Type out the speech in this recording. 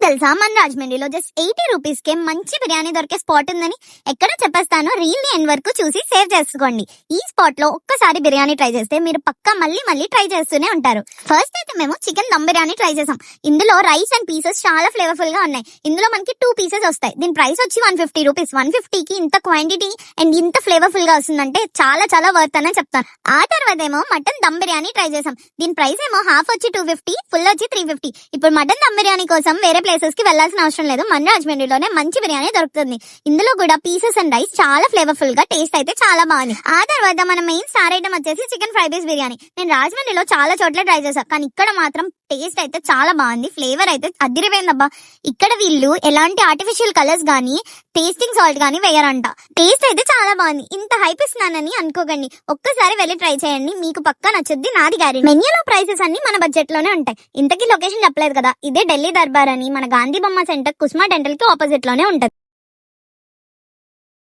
తెలుసా మన రాజమండ్రిలో జస్ట్ 80 రూపీస్ కే మంచి బిర్యానీ దొరికే స్పాట్ ఉందని. ఎక్కడ చెప్పేస్తాను, రీల్ ని ఎండ్ వరకు చూసి సేవ్ చేసుకోండి. ఈ స్పాట్ లో ఒక్కసారి బిర్యానీ ట్రై చేస్తే మీరు పక్కా మళ్ళీ ట్రై చేస్తూనే ఉంటారు. ఫస్ట్ అయితే మేము చికెన్ దమ్ బిర్యానీ ట్రై చేసాం. ఇందులో రైస్ అండ్ పీసెస్ చాలా ఫ్లేవర్ఫుల్ గా ఉన్నాయి. ఇందులో మనకి 2 పీసెస్ వస్తాయి. దీని ప్రైస్ వచ్చి 150 రూపీస్. 150 కి ఇంత క్వాంటిటీ అండ్ ఇంత ఫ్లేవర్ఫుల్ గా వస్తుందంటే చాలా వర్త్ అనే చెప్తాను. ఆ తర్వాత ఏమో మటన్ దమ్ బిర్యానీ ట్రై చేసాం. దీని ప్రైస్ ఏమో హాఫ్ వచ్చి 250, ఫుల్ వచ్చి 350. ఇప్పుడు మటన్ దమ్ బిర్యానీ కోసం వేరే ప్లేసెస్ కి వెళ్లాల్సిన అవసరం లేదు. మన రాజమండ్రిలోనే మంచి బిర్యానీ దొరుకుతుంది. ఇందులో కూడా పీసెస్ అండ్ రైస్ చాలా ఫ్లేవర్ఫుల్ గా, టేస్ట్ అయితే చాలా బాగుంది. ఆ తర్వాత మన మెయిన్ స్టార్ ఐటమ్ వచ్చేసి చికెన్ ఫ్రైడ్ రైస్ బిర్యానీ. నేను రాజమండ్రిలో చాలా చోట్ల ట్రై చేశాను, కానీ ఇక్కడ మాత్రం టేస్ట్ అయితే చాలా బాగుంది. ఫ్లేవర్ అయితే అదిరిపోయిందబ్బా. ఇక్కడ వీళ్ళు ఎలాంటి ఆర్టిఫిషియల్ కలర్స్ గానీ టేస్టింగ్ సాల్ట్ గానీ వేయరంట. టేస్ట్ అయితే చాలా బాగుంది. ఇంత హైప్ ఇస్తున్నానని అనుకోకండి, ఒక్కసారి వెళ్ళి ట్రై చేయండి, మీకు పక్కా నచ్చుద్ది, నాది గ్యారెంటీ. మెన్యూలో ప్రైసెస్ అన్ని మన బడ్జెట్ లోనే ఉంటాయి. ఇంతకీ లొకేషన్ చెప్పలేదు కదా, ఇదే ఢిల్లీ దర్బార్ అని మన గాంధీ బొమ్మ సెంటర్ కుస్మా డెంటల్ కి ఆపోజిట్ లోనే ఉంటది.